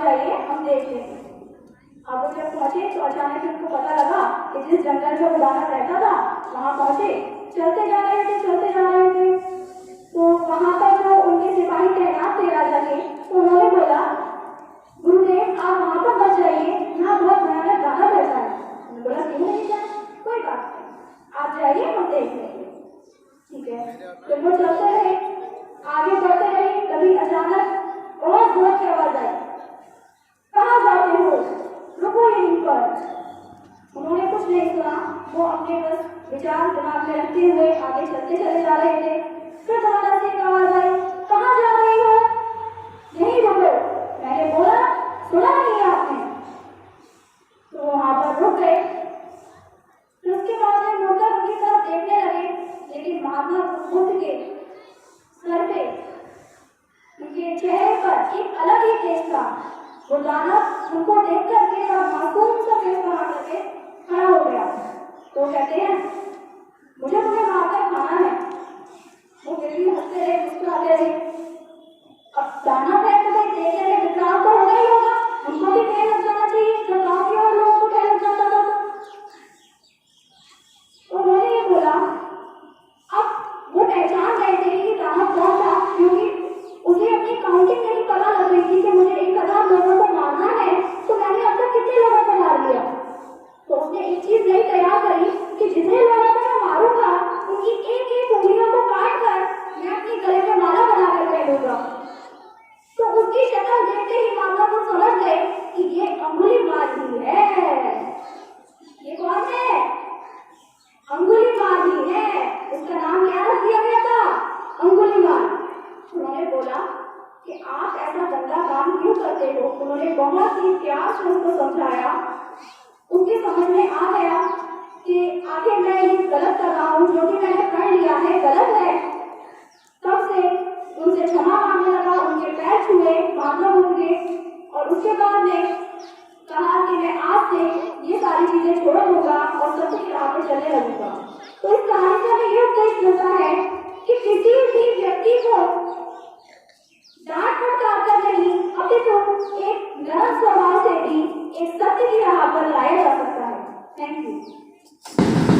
जाइए हम देख लेंगे। अब वो जब पहुंचे तो अचानक उनको पता लगा कि जिस जंगल में वो दानव रहता था वहां पहुंचे। चलते जा रहे थे तो वहां पर जो उनके सिपाही तैनात थे राजा के, तो उन्होंने बोला गुरुदेव आप वहां पर मत जाइए, यहाँ बहुत भयानक दानव रहता है। उन्होंने बोला क्यों नहीं जाए, कोई बात नहीं आप जाइए हम देख लेंगे। ठीक है, तो वो चलते रहे, आगे बढ़ते रहे। कभी अचानक बहुत जोर की आवाज आई, कहाँ जाते हो, रुको यहीं पर। उन्होंने कुछ नहीं सुना, वो अपने बस विचार दिमाग में रखते हुए आगे चलते चले जा रहे थे। फिर दोबारा से एक आवाज आई, कहाँ जा रही हो, यहीं रुको, मैंने बोला सुना नहीं है आपने। तो वहां पर रुक गए। फिर उसके बाद में मुड़कर उनकी तरफ देखने लगे, लेकिन महात्मा बुद्ध के सर पे, उनके चेहरे पर एक अलग ही तेज था। वो दानव उनको देख करके और मासूम सा फेस बना करके खड़ा हो गया। तो कहते हैं मुझे तुम्हें मारकर खाना है। वो फिर भी हंसते रहे, मुस्कुराते रहे। अब दानव है तो भाई देख रहे विकराल तो होगा ही होगा, उनको भी फेल लग जाना चाहिए जब गाँव के और लोगों को फेल लग जाता था। तो उन्होंने ये बोला, अब वो पहचान गए थे कि दानव कौन था, क्योंकि उसे अपनी काउंटिंग नहीं पता लग रही थी कि मुझे 1000 लोगों को मारना है, तो मैंने अब तक कितने लोगों को मार लिया। तो उसने एक चीज नहीं तैयार करी कि जितने लोगों को मैं मारूंगा उनकी एक एक उंगलियों को काट कर मैं अपनी गले में माला बना कर पहनूंगा। तो उसकी शक्ल देखते ही माता को समझ गए कि ये अंगुलीमाल ही है। ये कौन है, अंगुलीमाल ही है। उसका नाम क्या रख दिया गया था, अंगुलीमाल। उन्होंने बोला कि आप ऐसा गंदा काम क्यों करते हो। उन्होंने बहुत ही प्यार से उसको समझाया। उसकी समझ में आ गया कि आखिर मैं ये गलत कर रहा हूँ, जो कि मैंने कर लिया है गलत है। तब से उनसे क्षमा मांगने लगा, उनके पैर छुए महात्मा बुद्ध के, और उसके बाद में कहा कि मैं आज से ये सारी चीजें छोड़ दूंगा और सत्य की राह पर चलने लगूंगा। तो इस कहानी से हमें ये उपदेश मिलता है कि किसी भी व्यक्ति को डांट फटकार कर नहीं, अपितु एक नरम स्वभाव से भी एक सत्य की राह पर लाया जा सकता है। Thank you.